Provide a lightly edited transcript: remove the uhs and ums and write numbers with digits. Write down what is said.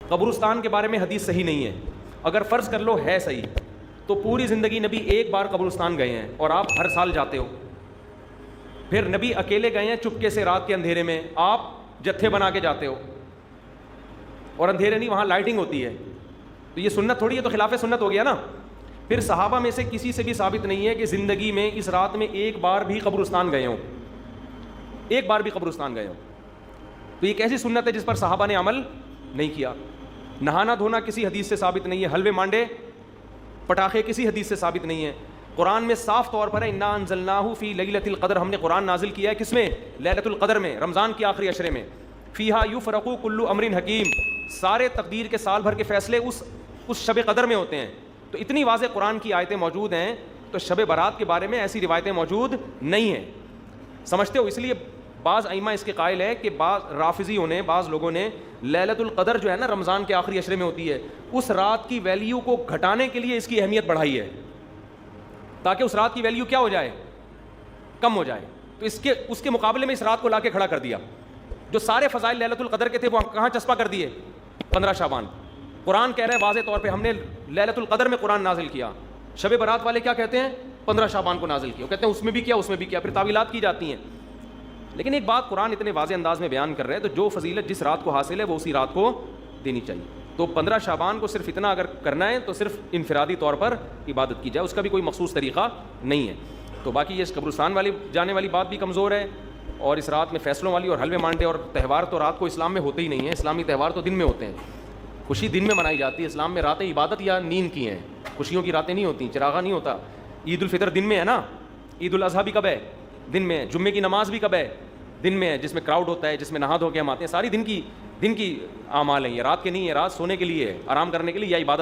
قبرستان کے بارے میں حدیث صحیح نہیں ہے. اگر فرض کر لو ہے صحیح, تو پوری زندگی نبی ایک بار قبرستان گئے ہیں اور آپ ہر سال جاتے ہو. پھر نبی اکیلے گئے ہیں چپکے سے رات کے اندھیرے میں, آپ جتھے بنا کے جاتے ہو, اور اندھیرے نہیں, وہاں لائٹنگ ہوتی ہے, تو یہ سنت تھوڑی ہے, تو خلاف سنت ہو گیا نا. پھر صحابہ میں سے کسی سے بھی ثابت نہیں ہے کہ زندگی میں اس رات میں ایک بار بھی قبرستان گئے ہوں, ایک بار بھی قبرستان گئے ہوں. تو یہ کیسی سنت ہے جس پر صحابہ نے عمل نہیں کیا. نہانا دھونا کسی حدیث سے ثابت نہیں ہے, حلوے مانڈے پٹاخے کسی حدیث سے ثابت نہیں ہے. قرآن میں صاف طور پر ہے انا انزلناہ فی لیلۃ القدر, ہم نے قرآن نازل کیا ہے کس میں؟ لیلۃ القدر میں, رمضان کے آخری عشرے میں. فیہا یفرق کل امر حکیم, سارے تقدیر کے سال بھر کے فیصلے اس شب قدر میں ہوتے ہیں. تو اتنی واضح قرآن کی آیتیں موجود ہیں, تو شب برات کے بارے میں ایسی روایتیں موجود نہیں ہیں. سمجھتے ہو؟ اس لیے بعض ائمہ اس کے قائل ہے کہ بعض رافضیوں نے, بعض لوگوں نے لیلۃ القدر جو ہے نا رمضان کے آخری عشرے میں ہوتی ہے, اس رات کی ویلیو کو گھٹانے کے لیے اس کی اہمیت بڑھائی ہے, تاکہ اس رات کی ویلیو کیا ہو جائے؟ کم ہو جائے. تو اس کے مقابلے میں اس رات کو لا کے کھڑا کر دیا. جو سارے فضائل لیلۃ القدر کے تھے وہ کہاں چسپا کر دیے؟ 15 شعبان. قرآن کہہ رہا ہے واضح طور پہ ہم نے لیلۃ القدر میں قرآن نازل کیا. شب برات والے کیا کہتے ہیں؟ 15 شعبان کو نازل کیا. وہ کہتے ہیں اس میں بھی کیا, اس میں بھی کیا, پھر تعویلات کی جاتی ہیں. لیکن ایک بات قرآن اتنے واضح انداز میں بیان کر رہے ہیں, تو جو فضیلت جس رات کو حاصل ہے وہ اسی رات کو دینی چاہیے. تو 15 شعبان کو صرف اتنا اگر کرنا ہے تو صرف انفرادی طور پر عبادت کی جائے, اس کا بھی کوئی مخصوص طریقہ نہیں ہے. تو باقی یہ قبرستان والی جانے والی بات بھی کمزور ہے, اور اس رات میں فیصلوں والی اور حلوے مانڈے اور تہوار تو رات کو اسلام میں ہوتے ہی نہیں ہیں. اسلامی تہوار تو دن میں ہوتے ہیں, خوشی دن میں منائی جاتی ہے. اسلام میں راتیں عبادت یا نیند کی ہیں, خوشیوں کی راتیں نہیں ہوتی, چراغا نہیں ہوتا. عید الفطر دن میں ہے نا, عید الاضحیٰ بھی کب ہے؟ دن میں. جمعے کی نماز بھی کب ہے؟ دن میں ہے, جس میں کراؤڈ ہوتا ہے, جس میں نہا دھو کے ہم آتے ہیں. ساری دن کی اعمال ہیں, یہ رات کے نہیں ہے. رات سونے کے لیے, آرام کرنے کے لیے, یا عبادت